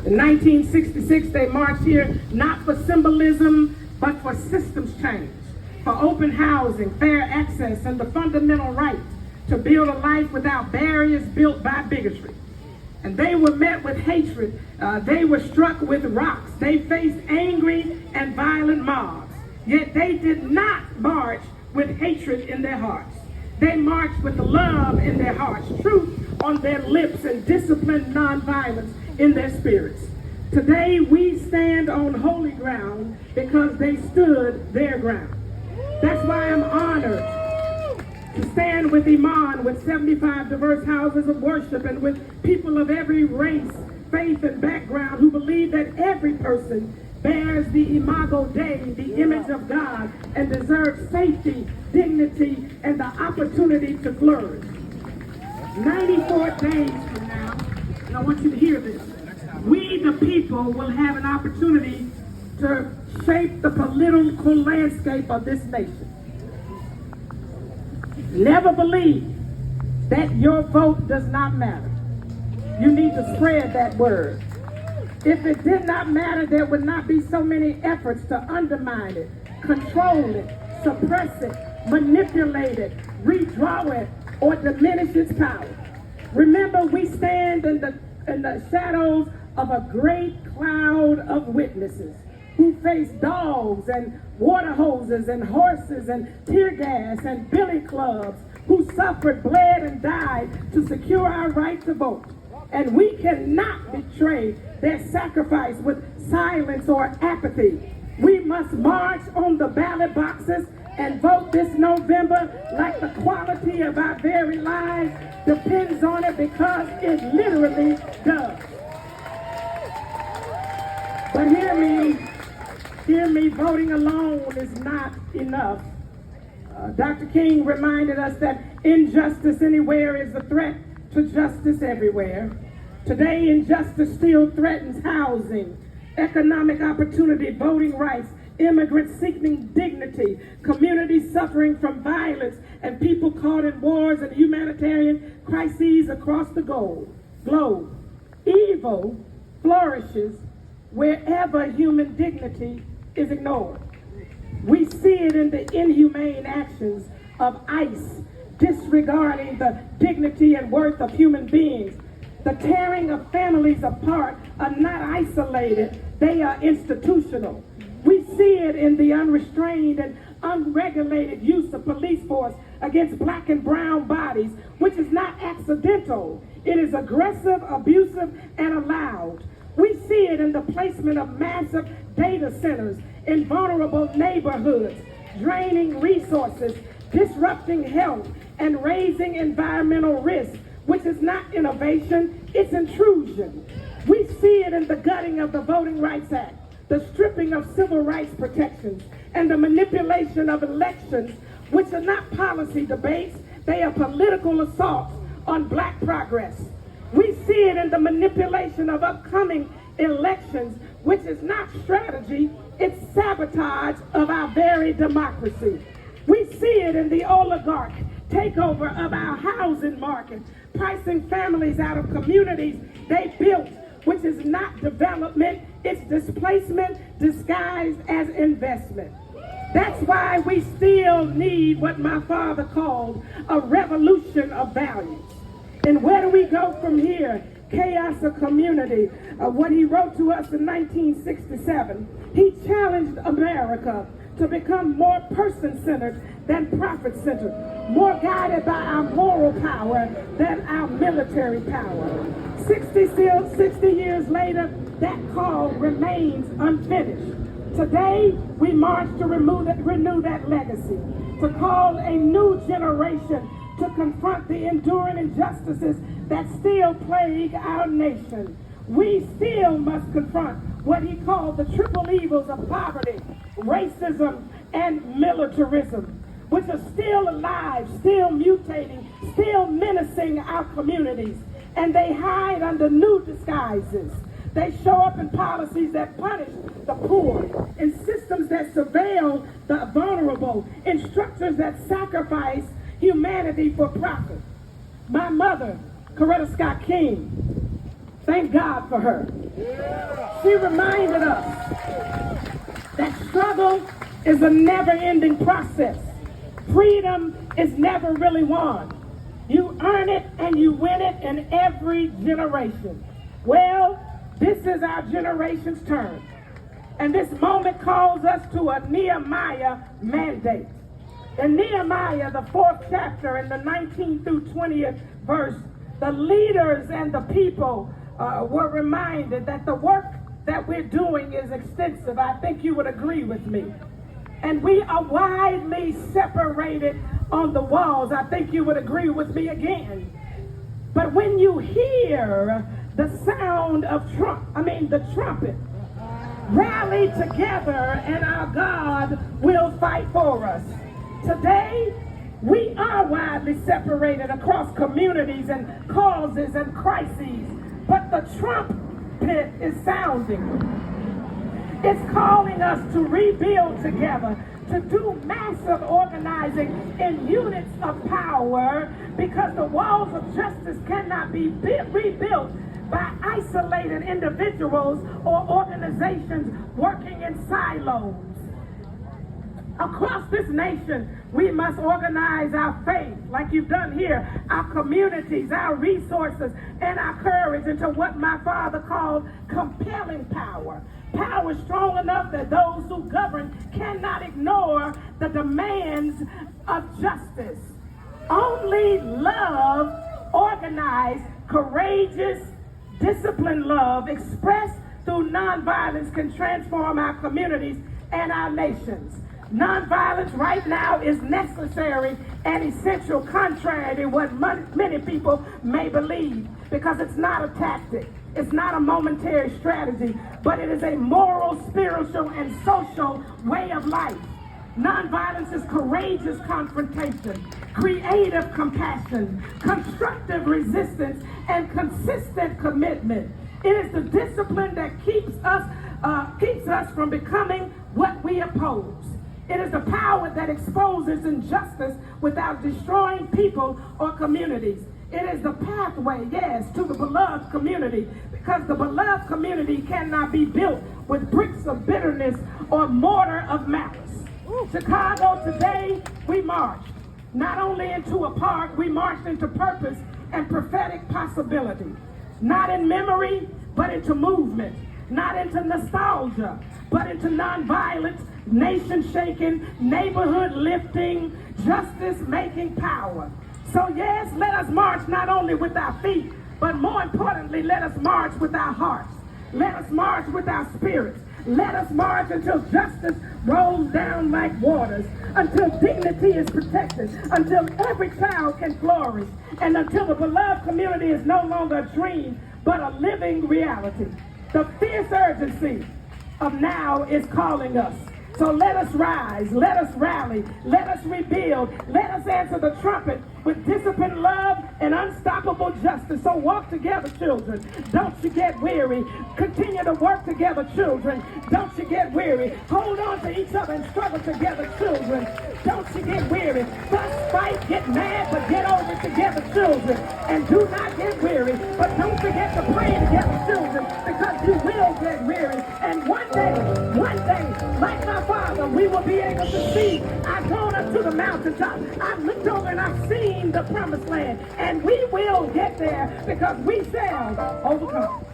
In 1966, they marched here not for symbolism, but for systems change, for open housing, fair access, and the fundamental right to build a life without barriers built by bigotry. And they were met with hatred. They were struck with rocks. They faced angry and violent mobs. Yet they did not march with hatred in their hearts. They marched with love in their hearts, truth on their lips, and disciplined nonviolence in their spirits. Today we stand on holy ground because they stood their ground. That's why I'm honored to stand with Iman, with 75 diverse houses of worship, and with people of every race, faith, and background who believe that every person bears the imago Dei, the image of God, and deserves safety, dignity, and the opportunity to flourish. 94 days from now, and I want you to hear this, we the people will have an opportunity to shape the political landscape of this nation. Never believe that your vote does not matter. You need to spread that word. If it did not matter, there would not be so many efforts to undermine it, control it, suppress it, manipulate it, redraw it, or diminish its power. Remember, we stand in the shadows of a great cloud of witnesses who face dogs and water hoses and horses and tear gas and billy clubs, who suffered, bled, and died to secure our right to vote. And we cannot betray their sacrifice with silence or apathy. We must march on the ballot boxes and vote this November like the quality of our very lives depends on it, because it literally does. But hear me, voting alone is not enough. Dr. King reminded us that injustice anywhere is a threat to justice everywhere. Today, injustice still threatens housing, economic opportunity, voting rights, immigrants seeking dignity, communities suffering from violence, and people caught in wars and humanitarian crises across the globe. Evil flourishes wherever human dignity is ignored. We see it in the inhumane actions of ICE, disregarding the dignity and worth of human beings. The tearing of families apart are not isolated, they are institutional. We see it in the unrestrained and unregulated use of police force against black and brown bodies, which is not accidental. It is aggressive, abusive, and allowed. We see it in the placement of massive data centers in vulnerable neighborhoods, draining resources, disrupting health, and raising environmental risk, which is not innovation, it's intrusion. We see it in the gutting of the Voting Rights Act, the stripping of civil rights protections, and the manipulation of elections, which are not policy debates, they are political assaults on black progress. We see it in the manipulation of upcoming elections, which is not strategy, it's sabotage of our very democracy. We see it in the oligarch takeover of our housing market, pricing families out of communities they built, which is not development, it's displacement disguised as investment. That's why we still need what my father called a revolution of values. And where do we go from here? Chaos of community. What he wrote to us in 1967, he challenged America to become more person-centered than profit-centered, more guided by our moral power than our military power. 60 years later, that call remains unfinished. Today, we march to renew that legacy, to call a new generation to confront the enduring injustices that still plague our nation. We still must confront what he called the triple evils of poverty, racism, and militarism, which are still alive, still mutating, still menacing our communities. And they hide under new disguises. They show up in policies that punish the poor, in systems that surveil the vulnerable, in structures that sacrifice humanity for profit. My mother, Berenice A King, Thank God for her. She reminded us that struggle is a never-ending process. Freedom is never really won. You earn it and you win it in every generation. Well, this is our generation's turn. And this moment calls us to a Nehemiah mandate. In Nehemiah, the 4th chapter, in the 19th through 20th verse, the leaders and the people were reminded that the work that we're doing is extensive. I think you would agree with me. And we are widely separated on the walls. I think you would agree with me again. But when you hear the sound of the trumpet, rally together and our God will fight for us. Today, we are widely separated across communities and causes and crises, but the trumpet is sounding. It's calling us to rebuild together, to do massive organizing in units of power, because the walls of justice cannot be rebuilt by isolated individuals or organizations working in silos. Across this nation, we must organize our faith, like you've done here, our communities, our resources, and our courage into what my father called compelling power. Power strong enough that those who govern cannot ignore the demands of justice. Only love, organized, courageous, disciplined love expressed through nonviolence can transform our communities and our nations. Nonviolence right now is necessary and essential, contrary to what many people may believe, because it's not a tactic. It's not a momentary strategy, but it is a moral, spiritual, and social way of life. Nonviolence is courageous confrontation, creative compassion, constructive resistance, and consistent commitment. It is the discipline that keeps us from becoming what we oppose. It is the power that exposes injustice without destroying people or communities. It is the pathway, yes, to the beloved community, because the beloved community cannot be built with bricks of bitterness or mortar of malice. Chicago, today we marched not only into a park, we marched into purpose and prophetic possibility. Not in memory, but into movement. Not into nostalgia, but into nonviolence, nation-shaking, neighborhood-lifting, justice-making power. So yes, let us march not only with our feet, but more importantly, let us march with our hearts. Let us march with our spirits. Let us march until justice rolls down like waters, until dignity is protected, until every child can flourish, and until the beloved community is no longer a dream, but a living reality. The fierce urgency of now is calling us. So let us rise, let us rally, let us rebuild, let us answer the trumpet with disciplined love and unstoppable justice. So walk together, children. Don't you get weary. Continue to work together, children. Don't you get weary. Hold on to each other and struggle together, children. Don't you get weary. Fuss, fight, get mad, but get over it together, children. And do not get weary. But don't forget to pray together, children, because you will get weary. And one day, like my father, we will be able to see. I've gone up to the mountaintop. I've looked over and I've seen the promised land. And we will get there because we shall overcome.